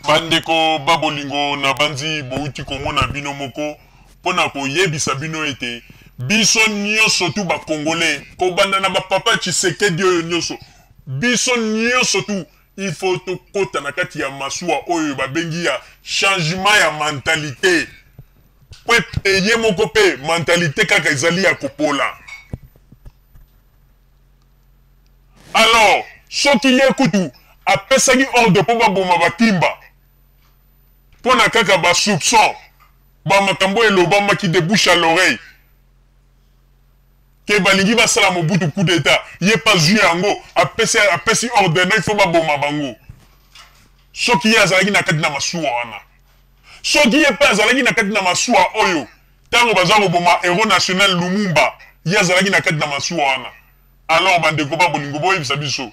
Bandeko babolingo na banzi bouti komona bino moko pona ko yebisa bino ete biso nyonso tu ba congolais ko banda na ba papa Tshisekedi oyo nyonso biso nyonso tu il faut to kota na kati ya masuwa oyo babengi ya changement ya mentalité po eye moko pe mentalité kaka ezali ya kopola. Alors soki ye kutu apesaki ordre po baboma bakimba pona kaka ba soupçon ba makambo eloba maki de bouche à l'oreille ke balingi basala Mobutu coup d'état ye pas zui yango apesi ordre na il faut baboma bango soki ye azalaki na kati na masuwa wana soki ye pe azalaki na kati na masuwa oyo tango baza koboma héros national Lumumba ye azalaki na kati na masuwa wana. Alors bandeko babolingo boyebisa biso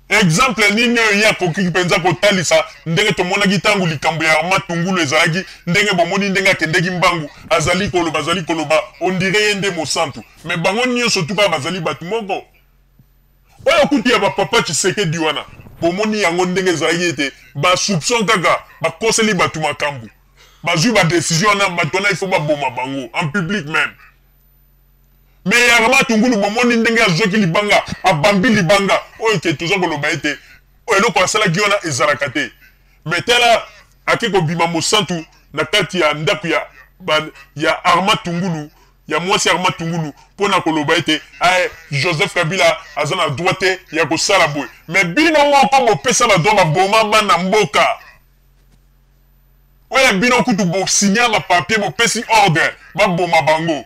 exemple nini ya koki penza kotalisa ndenge tomonaki tangu likambo ya Matungulu ezalaki ndenge bomoni ndenge akendeki mbangu azali koloba on dirait yende mosantu mais bango nyonso tuka bazali batu moko oyo kuti ya papa Tshisekedi wana bomoni yango ndenge ezalaki ete ba soupçon kaka bakoseli batu makambu bazwi ba décision na bato na il faut baboma bango en public même. Mais ya Matungulu bomoni ndenge azoki libanga abambi libanga oyo ke toza koloba ete eloko asalaki wana ezalaka te mais tala akeko bima mosantu na kati ya ndako ya Armand Tungulu ya mwasi Armand Tungulu pona koloba ete Joseph Kabila aza na droite ya kosala boye mais bino moko bopesa badroit baboma bana mboka oyo bino kutu bosinya bapapier bopesi ordre baboma bango.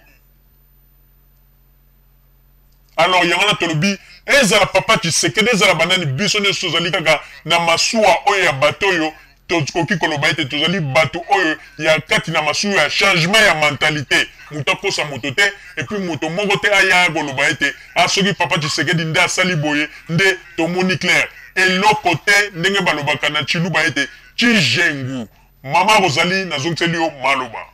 Alors yangana tolobi ezala papa Tshisekedi ezala banani biso nyonso tozali kaka na masuwa oyo ya bato oyo tokoki koloba ete tozali bato oyo ya kati na masuwa ya changement ya mentalité moto akosa moto te et puis moto moko te aya koloba ete soki papa Tshisekedi nde asali boye nde tomoni clair eloko te ndenge balobaka na Chiluba ete Chijengu mama Rosalie nazongiseli yo maloba.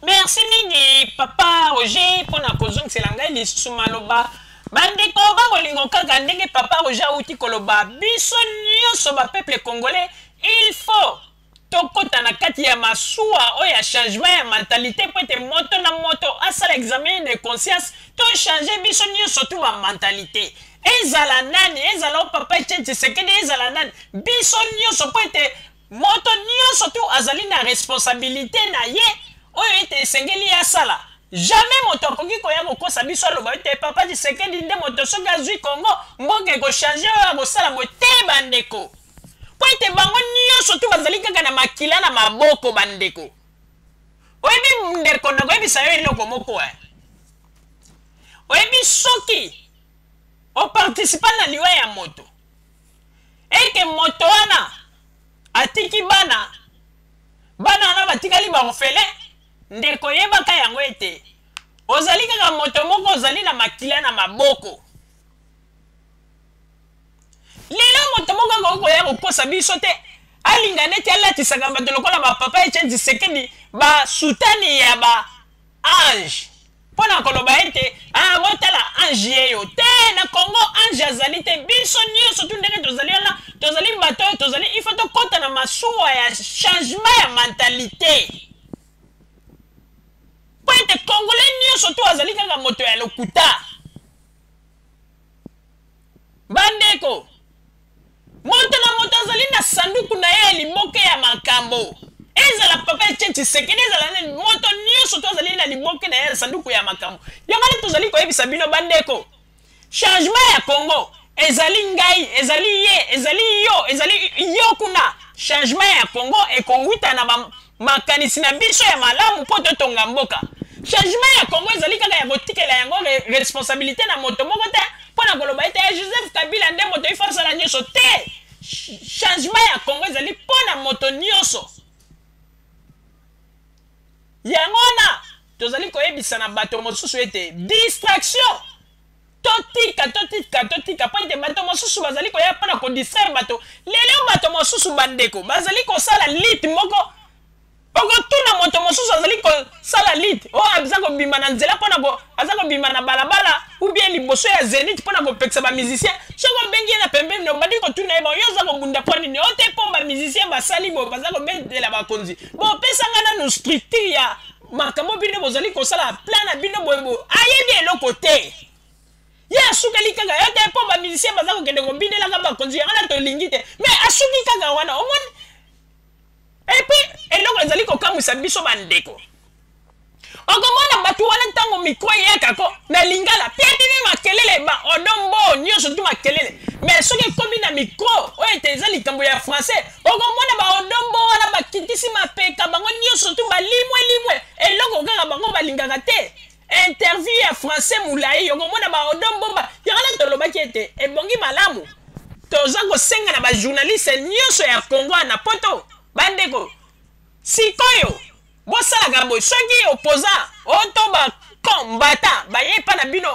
Merci mingi papa Roger pona kozong selanga lisusu maloba bandeko babolingo kaka ndenge papa Roger uti koloba biso nyonso ba peuple congolais il faut tokota na kati ya masuwa oyo ya changement ya mentalité po ete moto na moto asala examen de conscience to changer biso nyonso tu ba mentalité ezala nani ezala o papa Tshisekedi ezala nani biso nyonso po ete moto nyonso tu azali na responsabilité na ye oyo ete esengeli ya sala jamais moto akoki koya kokosa biso aloba ete papa Tshisekedi nde moto soki azwi Congo mboka ekochange oyo akosala boye te bandeko po ete bango nyonso tu bazali kaka na makila na maboko bandeko oyebi ndeko na koyebisa yo eloko moko oyebi soki oparticipa na liwa ya moto eke moto wana atiki bana wana batikali baofele ndeko yebaka yango ete ozali kaka moto moko ozali na makila na maboko lelo moto moko akokoya kokosa biso te alinga neti alatisaka bato lokola bapapa Tshisekedi basutani ya ba ange mpona koloba ete botala ange yeyo te na Congo ange azali te biso nyonso tu ndenge tozali wana tozali bato oyo tozali il faut tokota na masuwa ya changement ya mentalité po ete congolais nyonso tu azali kaka moto ya lokuta bandeko moto na moto azali na sanduku na ye ya liboke ya makambo ezala papa Tshisekedi ezala nani moto nyonso tu azali na liboke na ye ya sanduku ya makambo yango nde tozali koyebisa bino bandeko changement ya Congo ezali ngai ezali ye ezali yo ezali yo kuna changement ya Congo ekowuta na makanisi na biso ya malamu mpo totonga mboka changement ya Congo ezali kaka ya kotikela yango responsabilité na moto moko te mpona koloba ete Joseph Kabila nde moto ifo asala nyonso te changement ya Congo ezali mpona moto nyonso yango wana tozali koyebisa na bato mosusu ete distraction totika po ete bato mosusu bazali koya mpona kodistraire bato lelo bato mosusu bandeko bazali kosala lite moko okotuna moto mosusu azali kosala lite oyo aza kobima na nzela mpona aza kobima na balabala ou bien liboso ya Zénith pona ko peksa ba musicien soko bengi na pembe no badi ko tuna ba yo za ko bunda poni ne ote po ba musicien ba sali bo ba za ko bendela ba konzi bo pesa ngana no structure ya makambo bino bozali ko sala plan na bino boyebo ayebi eloko te ya sukali kaka yo te po ba musicien ba za ko kende ko bindela ka ba konzi ngana to lingi te mais asuki kaka wana omon et puis eloko ezali ko kamusa biso bandeko okomona batu wana ntango mikro eyakako na lingala piatimi makelele ba odombo nyonso tu makelele mais soki ekomi na mikro oyo ete eza likambo ya français okomona ba odombo wana bakitisi mapeka bango nyonso tu balimwe eloko kaka bango balingaka te interview ya français mulai okomona ba odombo ba yakala tolobaki ete ebongi malamu toza kosenga na bajournaliste nyonso ya Congo na poto bandeko sikoyo bosalaka boy soki opposant oto ba combattant baye pa na bino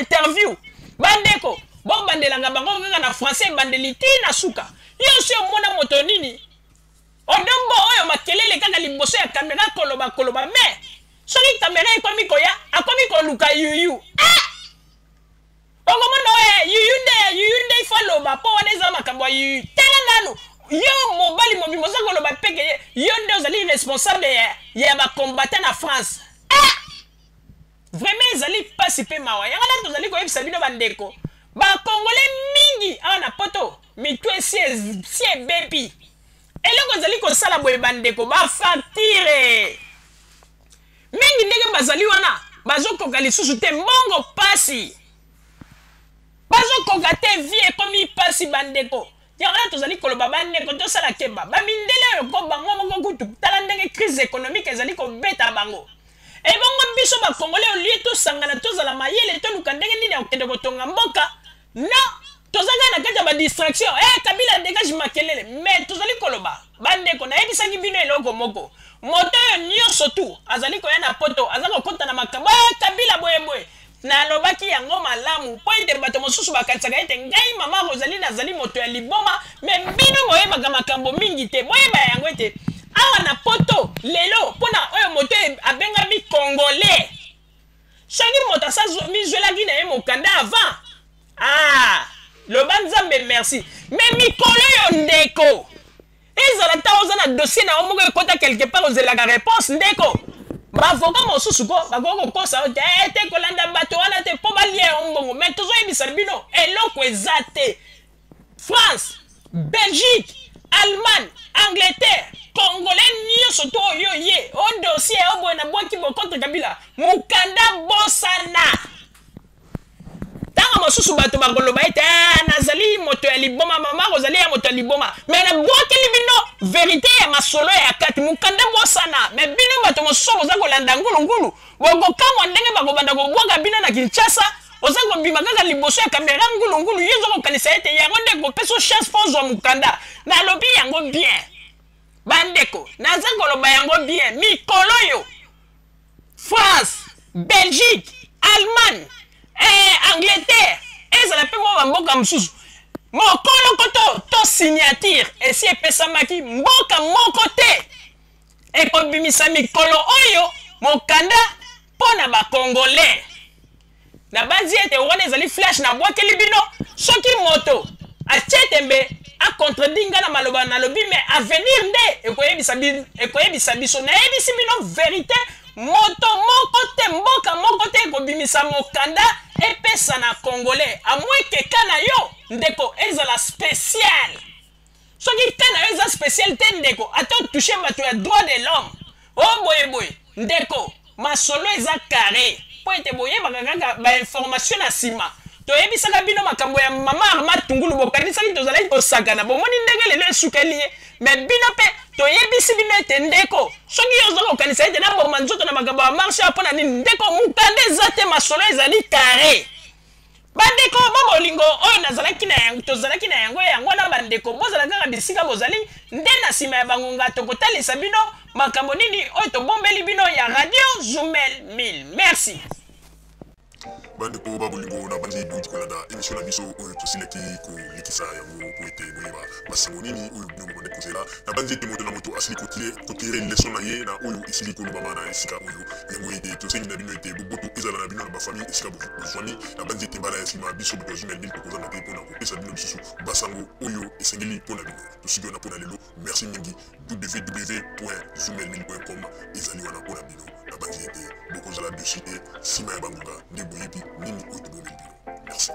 interview bandeko bo bandelanga bango kaka na français bandeli ti na suka yoso mona moto nini odombo oyo makelele kaka liboso ya kamera koloba mais soki kamera ekomi koya akomi koluka yuyu okomona yuyu nde ifaloba po wana eza makambo ya yuyu tala nano yo mobali mobimoza koloba peke yo nde ozali responsable ya bacombattant na France vraiment ezali pasi mpe mawa yango nde tozali koyebisa bino bandeko bakongole mingi awa na poto mitu esi ebebi eloko ezali kosala boye bandeko bafacture mingi ndenge bazali wana bazokoka lisusu te mbongo pasi bazokoka te vie ekomi pasi bandeko yango tozali koloba bandeko tosala keba bamindele oyo ko bango moko kutu tala ndenge crise économique ezali kobeta bango ebongo biso bakongole olie tosangana tozala mayele toluka ndenge nini akokende kotonga mboka no tozaka na kati ya badistraction kabila dégage makelele mais tozali koloba bandeko nayebisaki bino eloko moko moto oyo nyonso tu azali koya na poto aza kokota na makambo kabila boyeboye nalobaki yango malamu po ete bato mosusu bakatisaka ete ngai mama Rosalie nazali moto ya liboma me bino boyebaka makambo mingi te boyeba yango ete awa na poto lelo mpona oyo moto abengami congolais soki moto mizwelaki na ye mokanda avant loba nzambe merci me mikolo yo ndeko ezala ta oza na dossier na yo moko ekota quelque part ozelaka réponse ndeko bavoka mosusu ko bakoko kosa te kolanda bato wana te po balie ombongo mais tozoyebisa bino eloko eza te France Belgique Allemagne Angleterre Congolais nyonso to oyo ye o dossier oboye na bwaki bokontre kabila mukanda bosana tanga mosusu bato bakoloba ete nazali moto ya liboma mama Rosalie ya moto ya liboma mais na bwakeli bino vérité ya masolo ya kati mukanda bosana mais bino bato mosusu boza kolanda ngulungulu bokokamwa ndenge bakobanda kobwaka bino na Kinshasa oza kobima kaka liboso ya kamera ngulungulu yo oza kokanisa ete yango nde kopesa chance po ozwa mukanda nalobi yango bien bandeko naza koloba yango bien mikolo yo France Belgique Allemagne Angleterre ezala pe mo mboka mosusu mokolo koto to signature esi epesamaki mboka moko te ekobimisa mikolo oyo mokanda mpona bakongolais na bazi ete wana ezali flash na bwakeli bino soki moto atie tembe akontredinga na maloba nalobi mais avenir nde ekoyebisa biso nayebisi bino vérité moto moko te mboka moko te ekobimisa mokanda epesa na congolais amweke kana yo ndeko ezala spécial soki kana yo eza spécial te ndeko ata otouche bato ya droit de l'homme boyeboye ndeko masolo eza carré po ete boyebaka kaka bainformation na nsima toyebisaka bino makambo ya mama Arma Tungulu bokanisaki tozalaki kosakana bomoni ndenge lelo esukeli ye mais bino mpe toyebisi bino ete ndeko soki yo oza kokanisa ete naboma nzoto na makambo ya marshe mpona nini ndeko mukanda eza te masolo ezali carré bandeko babolingo oyo tozalaki na yango na bandeko bozala kaka bisika bozali nde na nsima ya bangonga tokotalisa bino makambo nini oyo tobombeli bino ya radio Jumel 1000 merci. bandeko babolingo na bandi bouti kolanda émission na biso oyo tosilaki kolikisa yango po ete boyeba basango nini oyo bino bobande kozela na bandi ete moto na moto asili kotire leson na ye na oyo esili kolobama na esika oyo yango ete tosengi na bino ete boboto ezala na bino na bafamille esika bozwani na bandi ete mbala ya nsima biso boto azumeli nini tokozanga te mpona kopesa bino lisusu basango oyo esengeli mpona bino tosiki wana mpona lelo merci mingi www.zumelmil.com ezali wana mpona bino na bandi ete bokozala dessus te nsima ya bangonga nde boyebi nini oyo tobomeli bino merci.